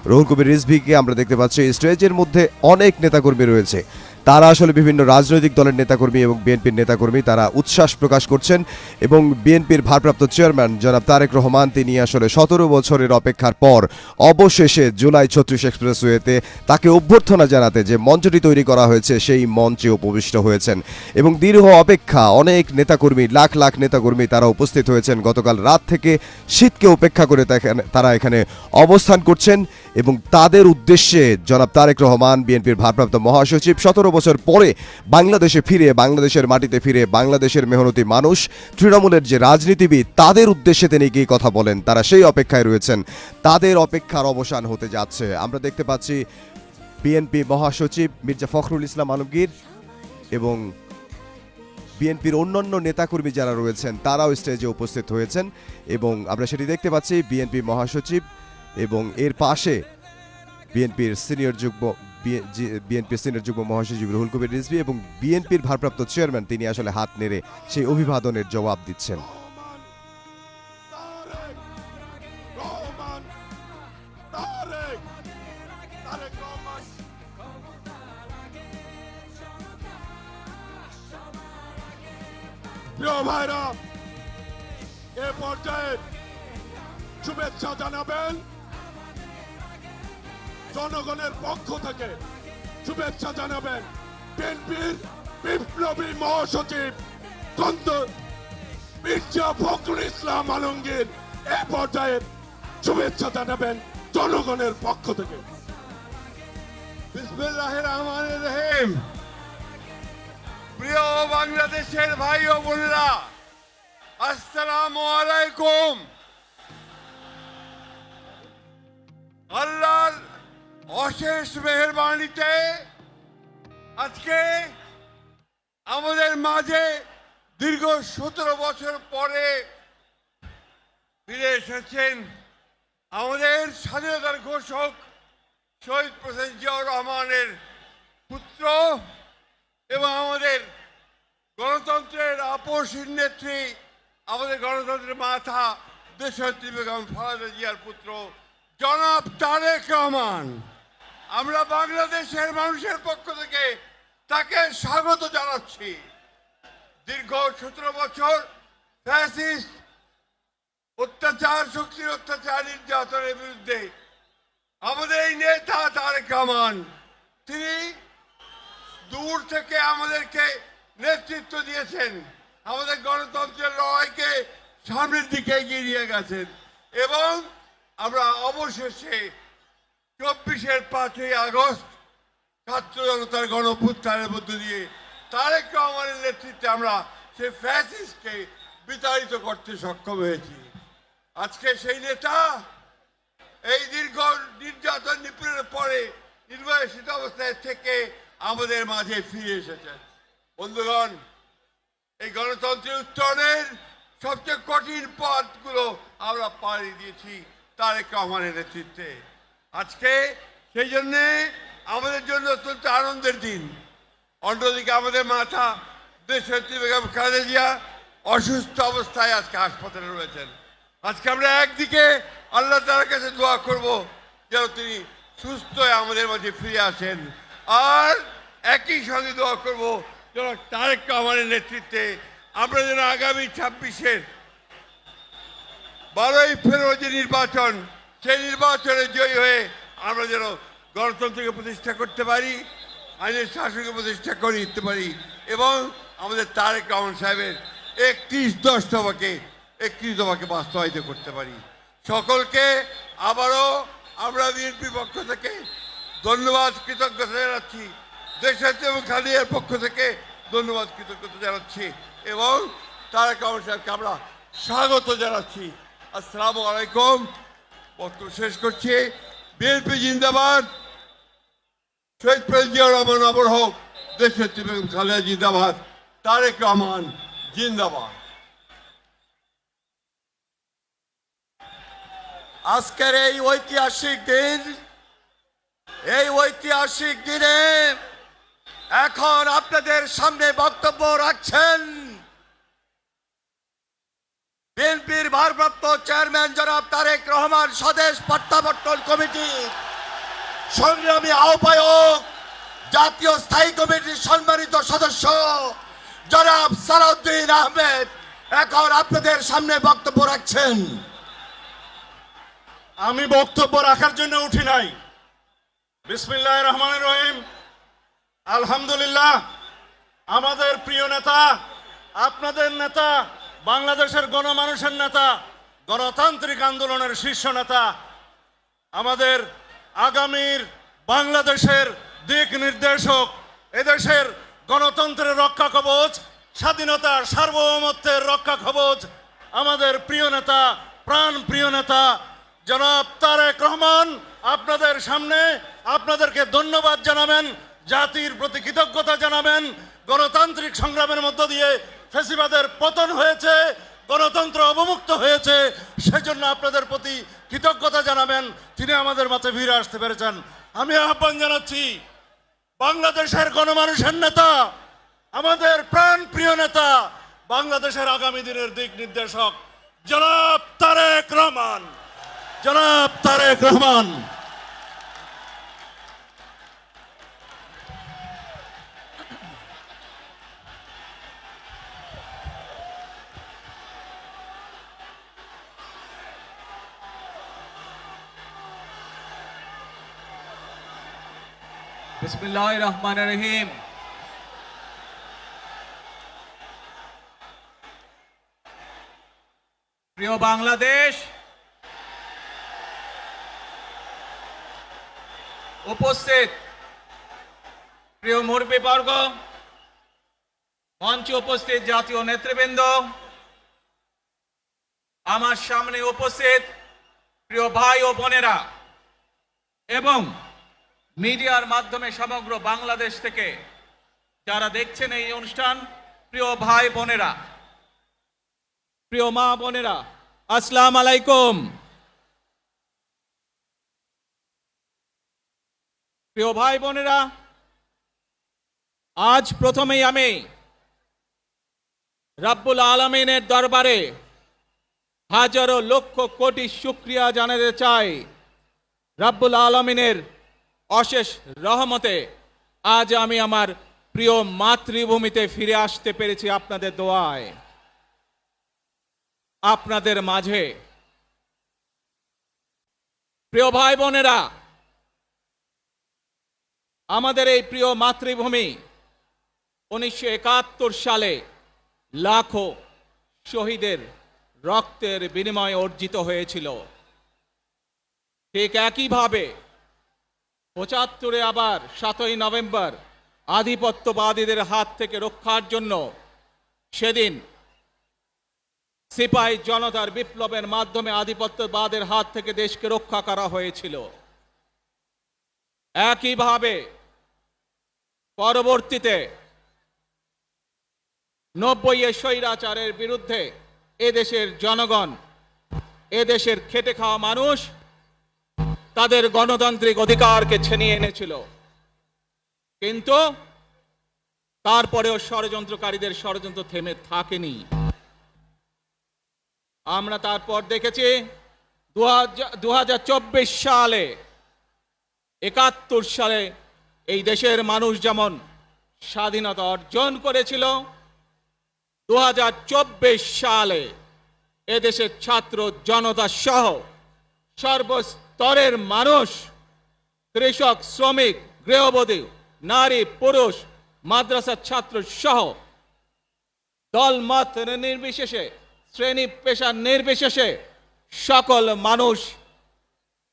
রুহুল কবির রিজভীকে আমরা দেখতে পাচ্ছি স্টেজের মধ্যে অনেক নেতাকর্মী রয়েছে। তারা আসলে বিভিন্ন রাজনৈতিক দলের নেতাকর্মী এবং বিএনপির নেতাকর্মী, তারা উচ্ছ্বাস প্রকাশ করছেন এবং বিএনপির ভারপ্রাপ্ত চেয়ারম্যান জনাব তারেক রহমান তিনি আসলে 17 বছরের অপেক্ষার পর অবশেষে জুলাই 36 এক্সপ্রেসওয়েতে তাকে অভ্যর্থনা জানাতে যে মঞ্চটি তৈরি করা হয়েছে সেই মঞ্চে উপবিষ্ট হয়েছেন এবং দীর্ঘ অপেক্ষা অনেক নেতাকর্মী, লাখ লাখ নেতাকর্মী তারা উপস্থিত হয়েছেন। গতকাল রাত থেকে শীতকে উপেক্ষা করে তারা এখানে অবস্থান করছেন এবং তাদের উদ্দেশ্যে জনাব তারেক রহমান বিএনপির ভারপ্রাপ্ত মহাসচিব 17 বছর পরে বাংলাদেশে ফিরে, বাংলাদেশের মাটিতে ফিরে, বাংলাদেশের মেহনতি মানুষ, তৃণমূলের যে রাজনীতিবিদ তাদের উদ্দেশ্যে তিনি গিয়ে কথা বলেন, তারা সেই অপেক্ষায় রয়েছেন। তাদের অপেক্ষার অবসান হতে যাচ্ছে। আমরা দেখতে পাচ্ছি বিএনপি মহাসচিব মির্জা ফখরুল ইসলাম আলমগীর এবং বিএনপির অন্যান্য নেতাকর্মী যারা রয়েছেন তারাও স্টেজে উপস্থিত হয়েছেন এবং আমরা সেটি দেখতে পাচ্ছি বিএনপি মহাসচিব এবং এর পাশে বিএনপির সিনিয়র যুগ্ম মহাসচিব রুহুল কবির রিজভী এবং বিএনপির ভারপ্রাপ্ত চেয়ারম্যান তিনি আসলে হাত নেড়ে সেই অভিবাদনের জবাব দিচ্ছেন। প্রিয় ভাইরা, এ পর্যায়ে শুভেচ্ছা জানাবেন জনগণের পক্ষ থেকে, শুভেচ্ছা জানাবেন বিএনপির বিপ্লবী মহাসচিব মির্জা ফখরুল ইসলাম আলমগীর এ পর্যায়ে শুভেচ্ছা জানাবেন জনগণের পক্ষ থেকে। বিসমিল্লাহির রহমানির রহিম। প্রিয় বাংলাদেশের ভাই ও বোনেরা, আসসালামু আলাইকুম। আল্লাহর অশেষ মেহেরবানিতে আজকে আমাদের মাঝে দীর্ঘ 17 বছর পরে ফিরে এসেছেন আমাদের স্বাধীনতার ঘোষক শহীদ প্রেসিডেন্ট জিয়াউর রহমানের পুত্র এবং আমাদের গণতন্ত্রের আপসহীন নেত্রী, আমাদের গণতন্ত্রের মাথা দেশনেত্রী বেগম খালেদা জিয়ার পুত্র জনাব তারেক রহমান। আমরা বাংলাদেশের মানুষের পক্ষ থেকে তাকে স্বাগত জানাচ্ছি। দীর্ঘ 17 বছর ফ্যাসিস্ট অত্যাচার, শক্তির অত্যাচার, নির্যাতনের বিরুদ্ধে আমাদের এই নেতা তারেক রহমান তিনি দূর থেকে আমাদেরকে নেতৃত্ব দিয়েছেন, আমাদের গণতন্ত্রের লড়াইকে সামনের দিকে এগিয়ে নিয়ে গেছেন এবং আমরা অবশেষে 24-এর 5ই আগস্ট ছাত্র জনতার গণঅভ্যুত্থানের মধ্য দিয়ে তারেক রহমানের নেতৃত্বে আমরা সেই ফ্যাসিস্টকে বিতাড়িত করতে সক্ষম হয়েছি। আজকে সেই নেতা এই দীর্ঘ নির্যাতন নিপীড়নের পরে নির্বাসিত অবস্থায় থেকে আমাদের মাঝে ফিরে এসেছেন। বন্ধুগণ, এই গণতন্ত্রের উত্তরণের সবচেয়ে কঠিন পথগুলো আমরা পাড়ি দিয়েছি তারেক রহমানের নেতৃত্বে। আজকে সেই জন্যে আমাদের জন্য অত্যন্ত আনন্দের দিন। অন্যদিকে আমাদের মাথা দেশনেত্রী বেগম খালেদা জিয়া অসুস্থ অবস্থায় আজকে হাসপাতালে রয়েছেন। আজকে আমরা একদিকে আল্লাহ তাআলার কাছে দোয়া করব যেন তিনি সুস্থ হয়ে আমাদের মাঝে ফিরে আসেন, আর একই সঙ্গে দোয়া করব যেন তারেক রহমানের নেতৃত্বে আমরা যেন আগামী 26-এর 12ই ফেব্রুয়ারি যে নির্বাচন, সেই নির্বাচনে জয়ী হয়ে আমরা যেন গণতন্ত্রকে প্রতিষ্ঠা করতে পারি, আইনের শাসনকে প্রতিষ্ঠা করে দিতে পারি এবং আমাদের তারেক রহমান সাহেবের 31 দফাকে বাস্তবায়িত করতে পারি। সকলকে আবারও আমরা বিএনপির পক্ষ থেকে ধন্যবাদ, কৃতজ্ঞতা জানাচ্ছি। দেশনেত্রী এবং খালেদার পক্ষ থেকে ধন্যবাদ, কৃতজ্ঞতা জানাচ্ছি এবং তারেক রহমান সাহেবকে আমরা স্বাগত জানাচ্ছি। আসসালামু আলাইকুম। বক্তব্য শেষ করছি। বিএনপি জিন্দাবাদ, শহীদ প্রেসিডেন্ট জিয়াউর রহমান অমর হোক, দেশনেত্রী বেগম খালেদা জিন্দাবাদ, তারেক রহমান জিন্দাবাদ। আজকের এই ঐতিহাসিক দিনে এখন আপনাদের সামনে বক্তব্য রাখছেন বিএনপির ভারপ্রাপ্ত চেয়ারম্যান জনাব তারেক রহমান, স্বদেশ প্রত্যাবর্তন কমিটি সংগ্রামী আহ্বায়ক, জাতীয় স্থায়ী কমিটির সম্মানিত সদস্য জনাব সালাউদ্দিন আহমেদ এখন আপনাদের সামনে বক্তব্য রাখছেন। আমি বক্তব্য রাখার জন্য উঠি নাই। বিসমিল্লাহির রহমানির রহিম। আলহামদুলিল্লাহ, আমাদের প্রিয় নেতা, আপনাদের নেতা, বাংলাদেশের গণমানুষের নেতা, গণতান্ত্রিক আন্দোলনের শীর্ষ নেতা, আমাদের আগামীর বাংলাদেশের দিক নির্দেশক, এদেশের গণতন্ত্রের রক্ষা কবচ, স্বাধীনতা সার্বভৌমত্বের রক্ষা কবচ, আমাদের প্রিয় নেতা, প্রাণ প্রিয় নেতা জনাব তারেক রহমান আপনাদের সামনে আপনাদেরকে ধন্যবাদ জানাবেন, জাতির প্রতি কৃতজ্ঞতা জানাবেন। গণতান্ত্রিক সংগ্রামের মধ্য দিয়ে ফ্যাসিবাদের পতন হয়েছে, গণতন্ত্র অবমুক্ত হয়েছে, সেজন্য আপনাদের প্রতি কৃতজ্ঞতা জানাবেন। তিনি আমাদের মাঝে ফিরে আসতে পেরেছেন। আমি আহ্বান জানাচ্ছি বাংলাদেশের গণমানুষের নেতা, আমাদের প্রাণ প্রিয় নেতা, বাংলাদেশের আগামী দিনের দিক নির্দেশক জনাব তারেক রহমান, জনাব তারেক রহমান। বিসমিল্লাহির রহমানির রহিম। প্রিয় বাংলাদেশ, উপস্থিত প্রিয় মুরব্বীবর্গ, মঞ্চে উপস্থিত জাতীয় নেতৃবৃন্দ, আমার সামনে উপস্থিত প্রিয় ভাই ও বোনেরা এবং মিডিয়ার মাধ্যমে সমগ্র বাংলাদেশ থেকে যারা দেখছেন এই অনুষ্ঠান, প্রিয় ভাই বোনেরা, প্রিয় মা বোনেরা, আসসালামু আলাইকুম। প্রিয় ভাই বোনেরা, আজ প্রথমেই আমি রব্বুল আলামিনের দরবারে হাজারো লক্ষ কোটি শুকরিয়া জানাতে চাই। রব্বুল আলামিনের অশেষ রহমতে আজ আমি আমার প্রিয় মাতৃভূমিতে ফিরে আসতে পেরেছি আপনাদের দোয়ায়। আপনাদের মাঝে প্রিয় ভাই বোনেরা, আমাদের এই প্রিয় মাতৃভূমি 1971 সালে লাখো শহীদের রক্তের বিনিময়ে অর্জিত হয়েছিল। ঠিক একইভাবে 75-এ আবার 7ই নভেম্বর আধিপত্যবাদীদের হাত থেকে রক্ষার জন্য সেদিন সিপাহী জনতার বিপ্লবের মাধ্যমে আধিপত্যবাদের হাত থেকে দেশকে রক্ষা করা হয়েছিল। একইভাবে পরবর্তীতে 90-এ স্বৈরাচারের বিরুদ্ধে এদেশের জনগণ, এদেশের খেটে খাওয়া মানুষ তাদের গণতান্ত্রিক অধিকারকে ছিনিয়ে এনেছিল। কিন্তু তারপরেও ষড়যন্ত্রকারীদের ষড়যন্ত্র থেমে থাকেনি। আমরা তারপর দেখেছি 2024 সালে, 71 সালে এই দেশের মানুষ যেমন স্বাধীনতা অর্জন করেছিল, 2024 সালে এদেশের ছাত্র জনতা সহ সর্বস্তরের মানুষ, কৃষক, শ্রমিক, গৃহবধূ, নারী, পুরুষ, মাদ্রাসার ছাত্র সহ দলমত নির্বিশেষে, শ্রেণী পেশা নির্বিশেষে সকল মানুষ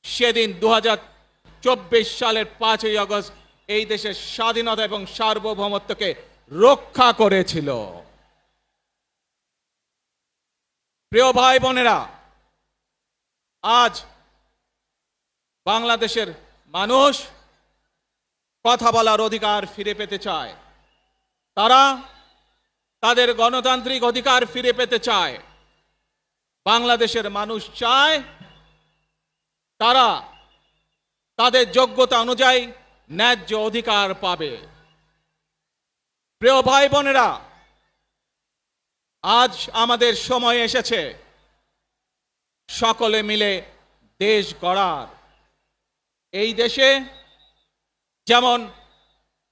সেদিন 2024 সালের 5ই আগস্ট এই দেশের স্বাধীনতা এবং সার্বভৌমত্বকে রক্ষা করেছিল। প্রিয় ভাই বোনেরা, আজ বাংলাদেশের মানুষ কথা বলার অধিকার ফিরে পেতে চায়, তারা তাদের গণতান্ত্রিক অধিকার ফিরে পেতে চায়। বাংলাদেশের মানুষ চায় তারা তাদের যোগ্যতা অনুযায়ী ন্যায্য অধিকার পাবে। প্রিয় ভাই বোনেরা, আজ আমাদের সময় এসেছে সকলে মিলে দেশ গড়ার। এই দেশে যেমন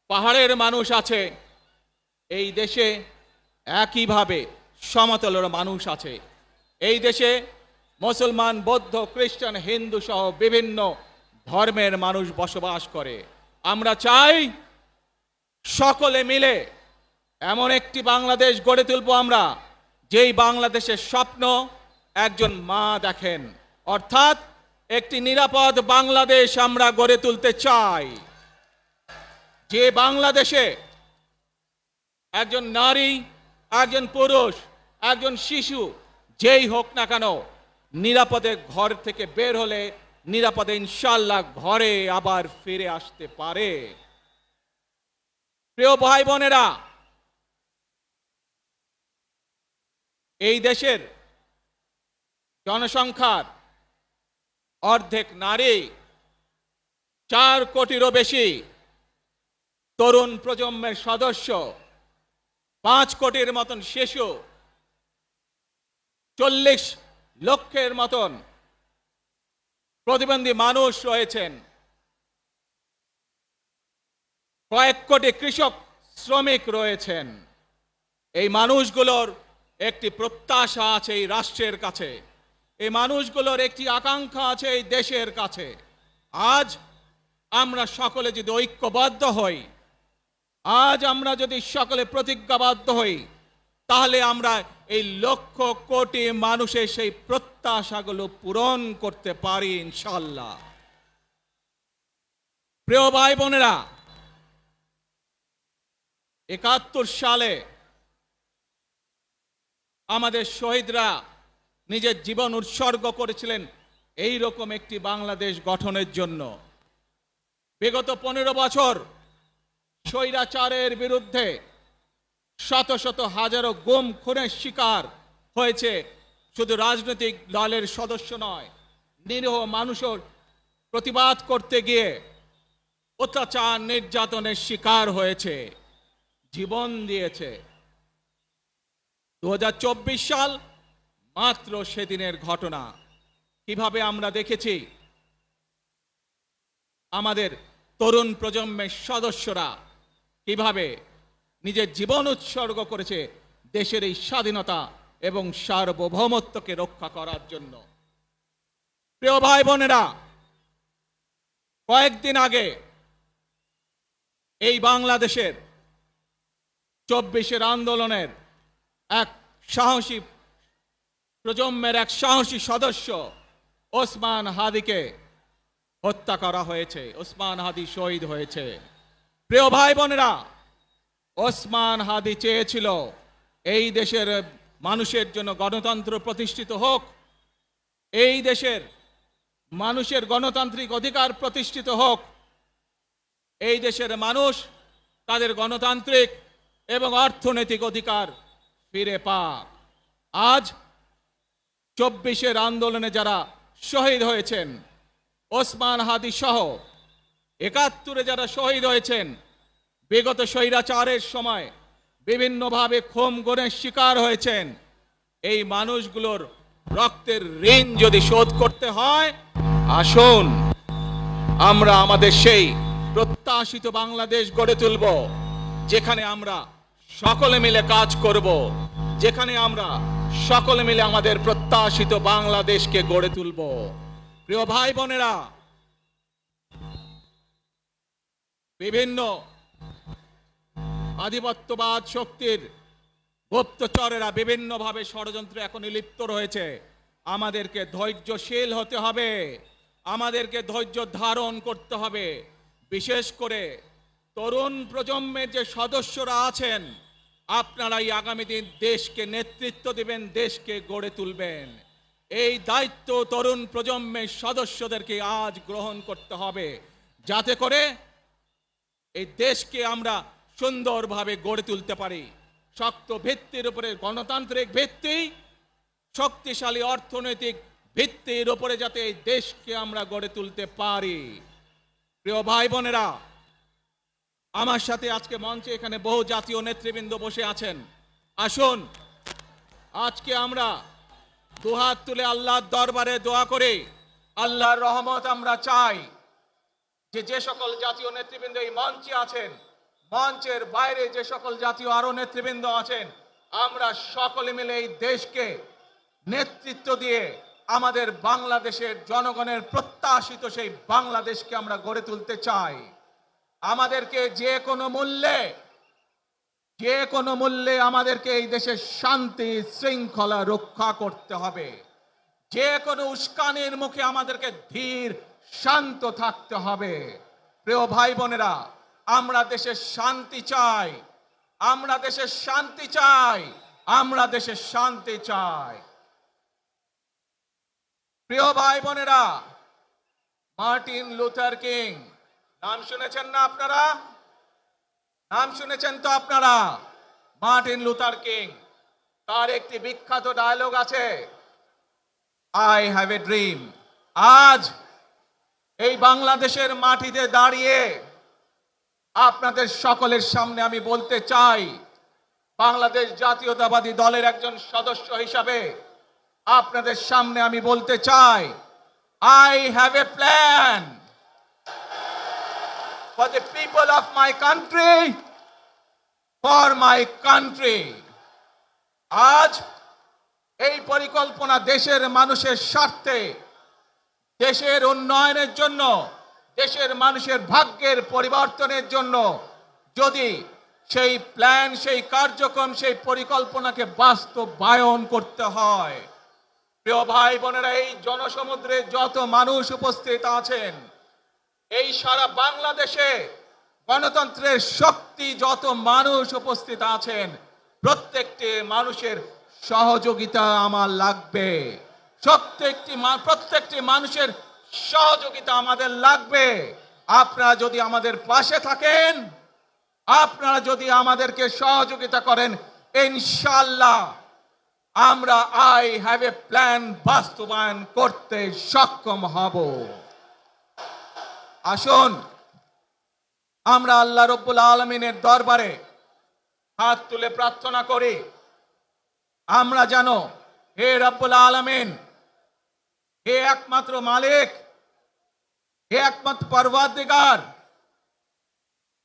পাহাড়ের মানুষ আছে এই দেশে, একইভাবে সমতলের মানুষ আছে এই দেশে। মুসলমান, বৌদ্ধ, খ্রিস্টান, হিন্দু সহ বিভিন্ন ধর্মের মানুষ বসবাস করে। আমরা চাই সকলে মিলে এমন একটি বাংলাদেশ গড়ে তুলব আমরা, যেই বাংলাদেশের স্বপ্ন একজন মা দেখেন, অর্থাৎ একটি নিরাপদ বাংলাদেশ আমরা গড়ে তুলতে চাই। যে বাংলাদেশে একজন নারী, একজন পুরুষ, একজন শিশু যেই হোক না কেন নিরাপদে ঘর থেকে বের হলে নিরাপদে ইনশাআল্লাহ ঘরে আবার ফিরে আসতে পারে। প্রিয় ভাই বোনেরা, এই দেশের জনসংখ্যার অর্ধেক নারী, 4 কোটিরও বেশি তরুণ প্রজন্মের সদস্য, 5 কোটির মতন শিশু, 40 লক্ষের মতন প্রতিবন্ধী মানুষ রয়েছেন, কয়েক কোটি কৃষক শ্রমিক রয়েছেন। এই মানুষগুলোর একটি প্রত্যাশা আছে এই রাষ্ট্রের কাছে, এই মানুষগুলোর একটি আকাঙ্ক্ষা আছে এই দেশের কাছে। আজ আমরা সকলে যদি ঐক্যবদ্ধ হই, আজ আমরা যদি সকলে প্রতিজ্ঞাবদ্ধ হই, তাহলে আমরা এই লক্ষ কোটি মানুষের সেই প্রত্যাশাগুলো পূরণ করতে পারি ইনশাআল্লাহ। প্রিয় ভাই বোনেরা, 71 সালে আমাদের শহীদরা নিজের জীবন উৎসর্গ করেছিলেন এই রকম একটি বাংলাদেশ গঠনের জন্য। বিগত 15 বছর স্বৈরাচারের বিরুদ্ধে শত শত হাজারো গুম খুনের শিকার হয়েছে শুধু রাজনৈতিক দলের সদস্য নয়, নিরীহ মানুষের প্রতিবাদ করতে গিয়ে অত্যাচার নির্যাতনের শিকার হয়েছে, জীবন দিয়েছে। 2024 সাল মাত্র সেদিনের ঘটনা। কিভাবে আমরা দেখেছি আমাদের তরুণ প্রজন্মের সদস্যরা কিভাবে নিজের জীবন উৎসর্গ করেছে দেশের এই স্বাধীনতা এবং সার্বভৌমত্বকে রক্ষা করার জন্য। প্রিয় ভাই বোনেরা, কয়েকদিন আগে এই বাংলাদেশের 24 আন্দোলনের এক সাহসী প্রজন্মের এক সাহসী সদস্য ওসমান হাদিকে হত্যা করা হয়েছে। ওসমান হাদি শহীদ হয়েছে। প্রিয় ভাই বোনেরা, ওসমান হাদি চেয়েছিল এই দেশের মানুষের জন্য গণতন্ত্র প্রতিষ্ঠিত হোক, এই দেশের মানুষের গণতান্ত্রিক অধিকার প্রতিষ্ঠিত হোক, এই দেশের মানুষ তাদের গণতান্ত্রিক এবং অর্থনৈতিক অধিকার ফিরে পাক। আজ 24 আন্দোলনে যারা শহীদ হয়েছেন, ওসমান হাদি সহ 71 যারা শহীদ হয়েছেন, বিগত স্বৈরাচারের সময় বিভিন্নভাবে খুন গুমের শিকার হয়েছেন, এই মানুষগুলোর রক্তের ঋণ যদি শোধ করতে হয়, আসুন আমরা আমাদের সেই প্রত্যাশিত বাংলাদেশ গড়ে তুলব, যেখানে আমরা সকলে মিলে কাজ করব, যেখানে আমরা সকলে মিলে আমাদের প্রত্যাশিত বাংলাদেশকে গড়ে তুলব। প্রিয় ভাই বোনেরা, বিভিন্ন আধিপত্যবাদ শক্তির গুপ্তচরেরা বিভিন্নভাবে ষড়যন্ত্রে এখন লিপ্ত রয়েছে। আমাদেরকে ধৈর্যশীল হতে হবে, আমাদেরকে ধৈর্য ধারণ করতে হবে। বিশেষ করে তরুণ প্রজন্মের যে সদস্যরা আছেন, আপনারাই আগামী দিন দেশকে নেতৃত্ব দিবেন, দেশকে গড়ে তুলবেন। এই দায়িত্ব তরুণ প্রজন্মের সদস্যদেরকে আজ গ্রহণ করতে হবে, যাতে করে এই দেশকে আমরা সুন্দরভাবে গড়ে তুলতে পারি। শক্ত ভিত্তির উপরে গণতান্ত্রিক ভিত্তি, শক্তিশালী অর্থনৈতিক ভিত্তির উপরে যাতে এই দেশকে আমরা গড়ে তুলতে পারি। প্রিয় ভাই বোনেরা, আমার সাথে আজকে মঞ্চে এখানে বহু জাতীয় নেতৃবৃন্দ বসে আছেন। আসুন আজকে আমরা দুহাত তুলে আল্লাহর দরবারে দোয়া করি, আল্লাহর রহমত আমরা চাই, যে সকল জাতীয় নেতৃবৃন্দ এই মঞ্চে আছেন, মঞ্চের বাইরে যে সকল জাতীয় আরো নেতৃবৃন্দ আছেন, আমরা সকলে মিলে এই দেশকে নেতৃত্ব দিয়ে আমাদের বাংলাদেশের জনগণের প্রত্যাশিত সেই বাংলাদেশকে আমরা গড়ে তুলতে চাই। আমাদেরকে যে কোনো মূল্যে আমাদেরকে এই দেশের শান্তি শৃঙ্খলা রক্ষা করতে হবে। যে কোনো উস্কানির মুখে আমাদেরকে ধীর শান্ত থাকতে হবে। প্রিয় ভাই বোনেরা, আমরা দেশের শান্তি চাই, আমরা দেশের শান্তি চাই, আমরা দেশের শান্তি চাই। প্রিয় ভাই বোনেরা, মার্টিন লুথার কিং নাম শুনেছেন না আপনারা? নাম শুনেছেন তো আপনারা? মার্টিন লুথার কিং, তার একটি বিখ্যাত ডায়লগ আছে, আই হ্যাভ এ ড্রিম। আজ এই বাংলাদেশের মাটিতে দাঁড়িয়ে আপনাদের সকলের সামনে আমি বলতে চাই, বাংলাদেশ জাতীয়তাবাদী দলের একজন সদস্য হিসাবে আপনাদের সামনে আমি বলতে চাই, I have a plan for the people of my country, for my country. আজ এই পরিকল্পনা দেশের মানুষের স্বার্থে, দেশের উন্নয়নের জন্য, দেশের মানুষের ভাগ্যের পরিবর্তনের জন্য যদি সেই প্ল্যান, সেই কার্যক্রম, সেই পরিকল্পনাকে বাস্তবায়ন করতে হয়, প্রিয় ভাই বোনেরা, এই জনসমুদ্রে যত মানুষ উপস্থিত আছেন, এই সারা বাংলাদেশে গণতন্ত্রের শক্তি যত মানুষ উপস্থিত আছেন, প্রত্যেকটি মানুষের সহযোগিতা আমার লাগবে। প্রত্যেকটি মানুষের সহযোগিতা আমাদের লাগবে। আপনারা যদি আমাদের পাশে থাকেন, আপনারা যদি আমাদেরকে সহযোগিতা করেন, ইনশাআল্লাহ আমরা আই হ্যাভ এ প্ল্যান বাস্তবায়ন করতে সক্ষম হব। আসুন আমরা আল্লাহ রব্বুল আলামিনের দরবারে হাত তুলে প্রার্থনা করি, আমরা জানো হে রব্বুল আলামিন, হে একমাত্র মালিক, হে একমাত্র পরওয়ারদিগার,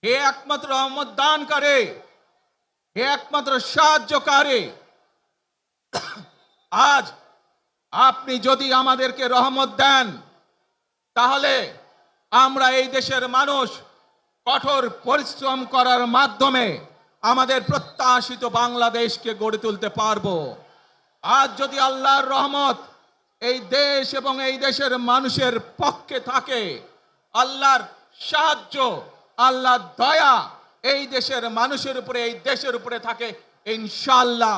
হে একমাত্র রহমত দানকারী, হে একমাত্র সাহায্যকারী, আজ আপনি যদি আমাদেরকে রহমত দেন, তাহলে আমরা এই দেশের মানুষ কঠোর পরিশ্রম করার মাধ্যমে আমাদের প্রত্যাশিত বাংলাদেশকে গড়ে তুলতে পারবো। আজ যদি আল্লাহর রহমত এই দেশ এবং এই দেশের মানুষের পক্ষে থাকে, আল্লাহর সাহায্য, আল্লাহর দয়া এই দেশের মানুষের উপরে, এই দেশের উপরে থাকে, ইনশাআল্লাহ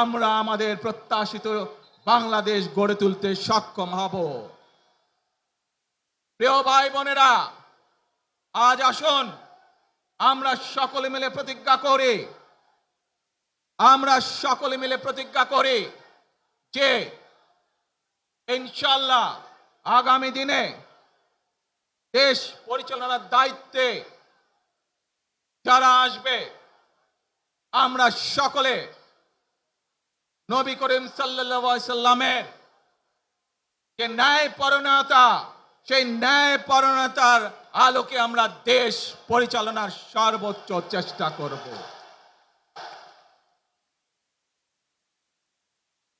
আমরা আমাদের প্রত্যাশিত বাংলাদেশ গড়ে তুলতে সক্ষম হব। প্রিয় ভাই বোনেরা, আজ আসুন আমরা সকলে মিলে প্রতিজ্ঞা করি, আমরা সকলে মিলে প্রতিজ্ঞা করি যে ইনশাআল্লাহ আগামী দিনে দেশ পরিচালনার দায়িত্বে যারা আসবে, আমরা সকলে নবী করিম সাল্লাল্লাহু আলাইহি সাল্লামের যে ন্যায়পরায়ণতা, সেই ন্যায়পরায়ণতার আলোকে আমরা দেশ পরিচালনার সর্বোচ্চ চেষ্টা করব।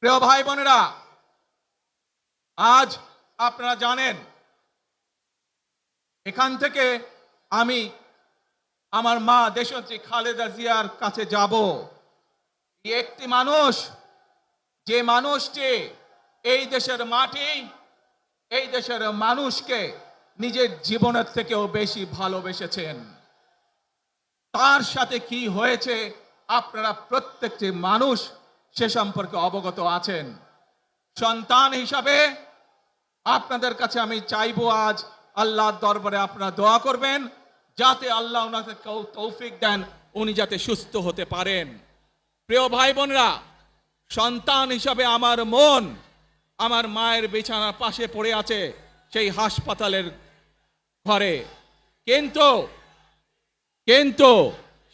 প্রিয় ভাই বোনেরা, আজ আপনারা জানেন এখান থেকে আমি আমার মা দেশনেত্রী খালেদা জিয়ার কাছে যাব। একটি মানুষ, যে মানুষটি এই দেশের মাটি, এই দেশের মানুষকে নিজের জীবনের থেকেও বেশি ভালোবেসেছেন, তার সাথে কি হয়েছে আপনারা প্রত্যেকটি মানুষ সে সম্পর্কে অবগত আছেন। সন্তান হিসাবে আপনাদের কাছে আমি চাইবো, আজ আল্লাহর দরবারে আপনারা দোয়া করবেন যাতে আল্লাহ ওনাকে তৌফিক দেন, উনি যাতে সুস্থ হতে পারেন। প্রিয় ভাই বোনেরা, সন্তান হিসাবে আমার মন আমার মায়ের বিছানার পাশে পড়ে আছে সেই হাসপাতালের ঘরে, কিন্তু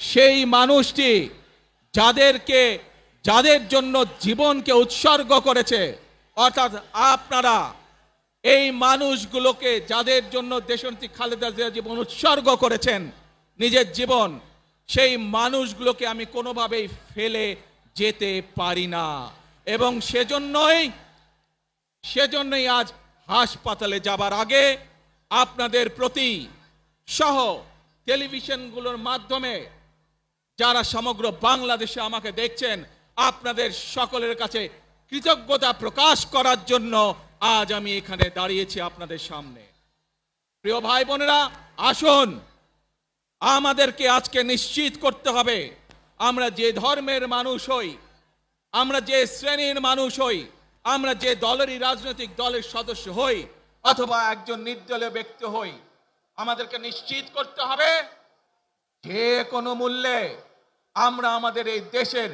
সেই মানুষটি যাদের জন্য জীবনকে উৎসর্গ করেছে, অর্থাৎ আপনারা, এই মানুষগুলোকে যাদের জন্য দেশনেত্রী খালেদা জিয়া জীবন উৎসর্গ করেছেন নিজের জীবন, সেই মানুষগুলোকে আমি কোনোভাবেই ফেলে যেতে পারি না। এবং সেজন্যই আজ হাসপাতালে যাবার আগে আপনাদের প্রতি সহ টেলিভিশনগুলোর মাধ্যমে যারা সমগ্র বাংলাদেশে আমাকে দেখছেন, আপনাদের সকলের কাছে কৃতজ্ঞতা প্রকাশ করার জন্য আজ আমি এখানে দাঁড়িয়েছি আপনাদের সামনে। প্রিয় ভাই বোনেরা, আসুন আমাদেরকে আজকে নিশ্চিত করতে হবে, আমরা যে ধর্মের মানুষ হই, আমরা যে শ্রেণীর মানুষ হই, আমরা যে দলেরই রাজনৈতিক দলের সদস্য হই অথবা একজন নির্দলীয় ব্যক্তি হই, আমাদেরকে নিশ্চিত করতে হবে যে কোনো মূল্যে আমরা আমাদের এই দেশের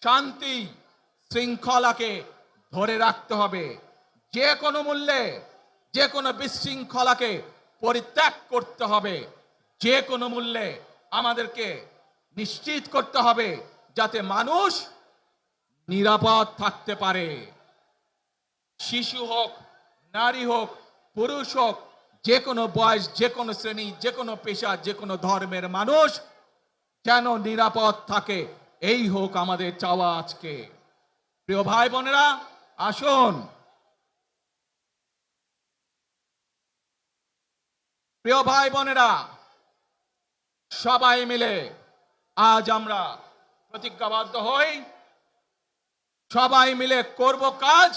শান্তি শৃঙ্খলাকে ধরে রাখতে হবে। যে কোনো মূল্যে যে কোনো বিশৃঙ্খলাকে পরিত্যাগ করতে হবে। যে কোনো মূল্যে আমাদেরকে নিশ্চিত করতে হবে যাতে মানুষ নিরাপদ থাকতে পারে। শিশু হোক, নারী হোক, পুরুষ হোক, যে কোনো বয়স, যে কোনো শ্রেণী, যে কোনো পেশা, যে কোনো ধর্মের মানুষ যেন নিরাপদ থাকে, এই হোক আমাদের চাওয়া আজকে। প্রিয় ভাই বোনেরা, আসুন প্রিয় ভাই বোনেরা, সবাই মিলে আজ আমরা প্রতিজ্ঞাবদ্ধ হই, সবাই মিলে করব কাজ।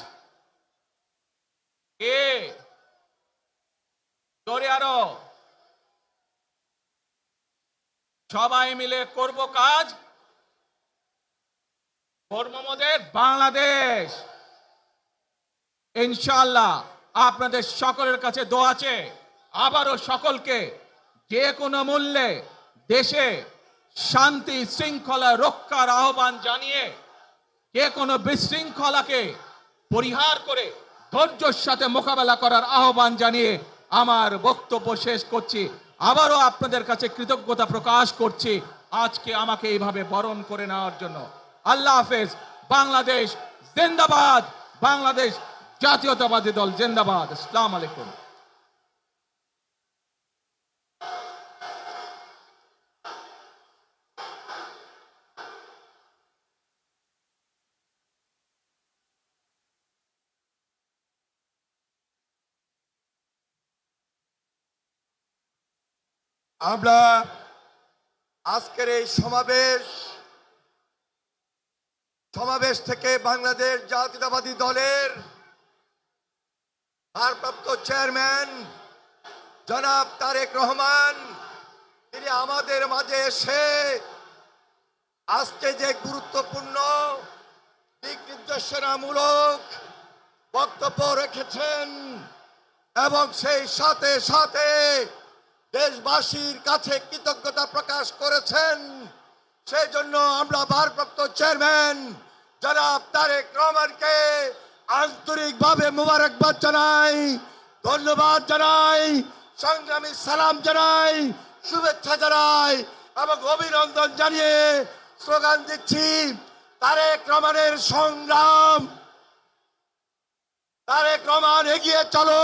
জোরে আরো, সবাই মিলে করব কাজ, কর্মমোদের বাংলাদেশ। ইনশাআল্লাহ আপনাদের সকলের কাছে দোয়া আছে, আবারও সকলকে যে কোনো মূল্যে দেশে শান্তি শৃঙ্খলা রক্ষার আহ্বান জানিয়ে যে কোনো বিশৃঙ্খলাকে পরিহার করে ধৈর্যের সাথে মোকাবেলা করার আহ্বান জানিয়ে আমার বক্তব্য শেষ করছি। আবারও আপনাদের কাছে কৃতজ্ঞতা প্রকাশ করছি আজকে আমাকে এইভাবে বরণ করে নেওয়ার জন্য। আল্লাহ হাফেজ। বাংলাদেশ জিন্দাবাদ, বাংলাদেশ জাতীয়তাবাদী দল জিন্দাবাদ। আসসালামু আলাইকুম। আমরা আজকের এই সমাবেশ থেকে বাংলাদেশ জাতীয়তাবাদী দলের ভারপ্রাপ্ত চেয়ারম্যান জনাব তারেক রহমান, তিনি আমাদের মাঝে এসে আজকে যে গুরুত্বপূর্ণ দিক নির্দেশনামূলক বক্তব্য রেখেছেন এবং সেই সাথে সাথে দেশবাসীর কাছে কৃতজ্ঞতা প্রকাশ করেছেন, সেই জন্য আমরা ভারপ্রাপ্ত চেয়ারম্যান জনাব তারেক রহমানকে আন্তরিকভাবে মোবারকবাদ জানাই, ধন্যবাদ জানাই, সংগ্রামী সালাম জানাই, শুভেচ্ছা জানাই এবং অভিনন্দন জানিয়ে স্লোগান দিচ্ছি, তারেক রহমানের সংগ্রাম, তারেক রহমান এগিয়ে চলো,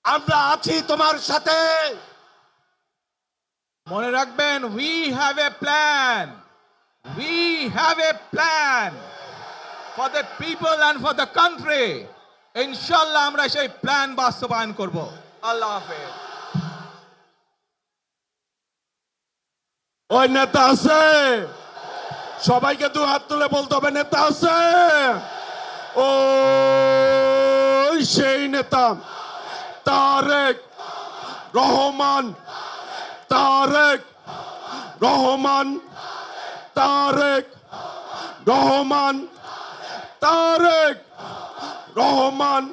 আমরা আছি তোমার সাথে। মনে রাখবেন, we have a plan, we have a plan for the people and for the country. ইনশাআল্লাহ আমরা সেই প্ল্যান বাস্তবায়ন করব। আল্লাহ হাফেজ। ওই নেতা আছে, সবাইকে দু হাত তুলে বলতে হবে নেতা আছে। ও সেই নেতা তারেক রহমান, তারেক রহমান, তারেক রহমান, তারেক রহমান,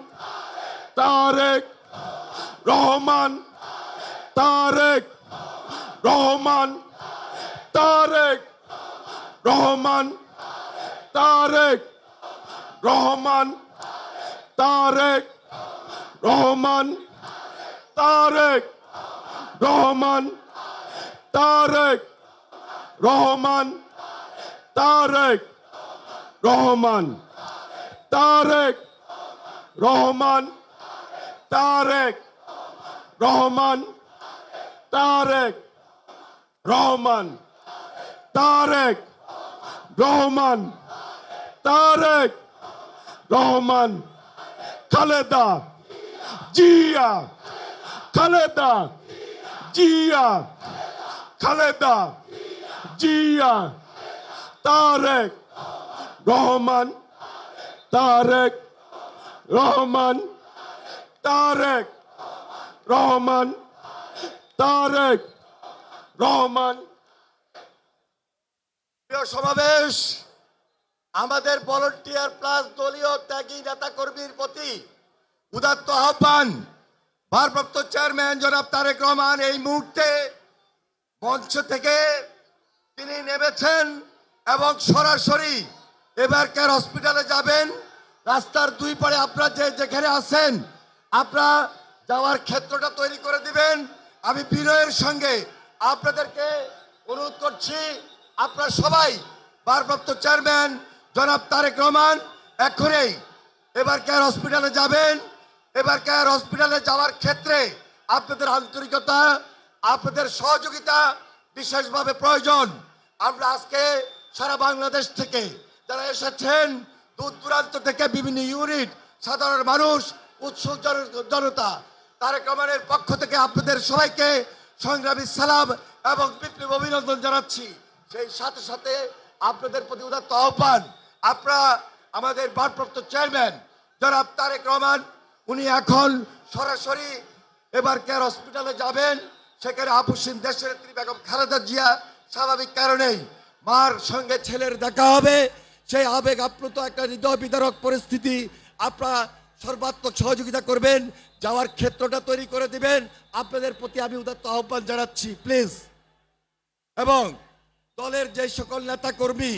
তারেক রহমান, তারেক রহমান, তারেক রহমান, তারেক রহমান, তারেক রহমান, তারেক রহমান, তারেক রহমান, তারেক রহমান, তারেক রহমান তারেক রহমান তারেক রহমান তারেক রহমান তারেক রহমান খালেদা জিয়া খালেদা জিয়া খালেদা জিয়া তারেক রহমান তারেক রহমান তারেক রহমান তারেক রহমান। প্রিয় সমাবেশ, আমাদের ভলান্টিয়ার প্লাস দলীয় ত্যাগী নেতা কর্মীর প্রতি উদাত্ত আহ্বান। ভারপ্রাপ্ত চেয়ারম্যান জনাব তারেক রহমান এই মুহূর্তে মঞ্চ থেকে তিনি নেমেছেন এবং সরাসরি এবার কেয়ার হসপিটালে যাবেন। রাস্তার দুই পারে আপনারা যেখানে আছেন আপনারা যাওয়ার ক্ষেত্রটা তৈরি করে দিবেন। আমি বিনয়ের সঙ্গে আপনাদেরকে অনুরোধ করছি, আপনারা সবাই ভারপ্রাপ্ত চেয়ারম্যান জনাব তারেক রহমান এখনই এবার কেয়ার হসপিটালে যাবেন। এবার কেয়ার হসপিটালে যাওয়ার ক্ষেত্রে আপনাদের আন্তরিকতা, আপনাদের সহযোগিতা বিশেষভাবে প্রয়োজন। আমরা আজকে সারা বাংলাদেশ থেকে যারা এসেছেন, দূর দূরান্ত থেকে বিভিন্ন ইউনিট, সাধারণ মানুষ, উৎসুক জনতা, তারেক রহমানের পক্ষ থেকে আপনাদের সবাইকে সংগ্রামী সালাম এবং বিপ্লব অভিনন্দন জানাচ্ছি। সেই সাথে সাথে আপনাদের প্রতি উদাত্ত আহ্বান, আপনারা আমাদের ভারপ্রাপ্ত চেয়ারম্যান জনাব তারেক রহমান উনি এখন সরাসরি এবার কেয়ার হসপিটালে যাবেন। সেখানে আপুসীন দেশের নেত্রী বেগম খালেদা জিয়া স্বাভাবিক কারণেই মার সঙ্গে ছেলের দেখা হবে। সেই আবেগ আপ্লুত একটা হৃদয় বিদারক পরিস্থিতি, আপনারা সর্বাত্মক সহযোগিতা করবেন, যাওয়ার ক্ষেত্রটা তৈরি করে দিবেন। আপনাদের প্রতি আমি উদাত্ত আহ্বান জানাচ্ছি প্লিজ। এবং দলের যে সকল নেতা কর্মী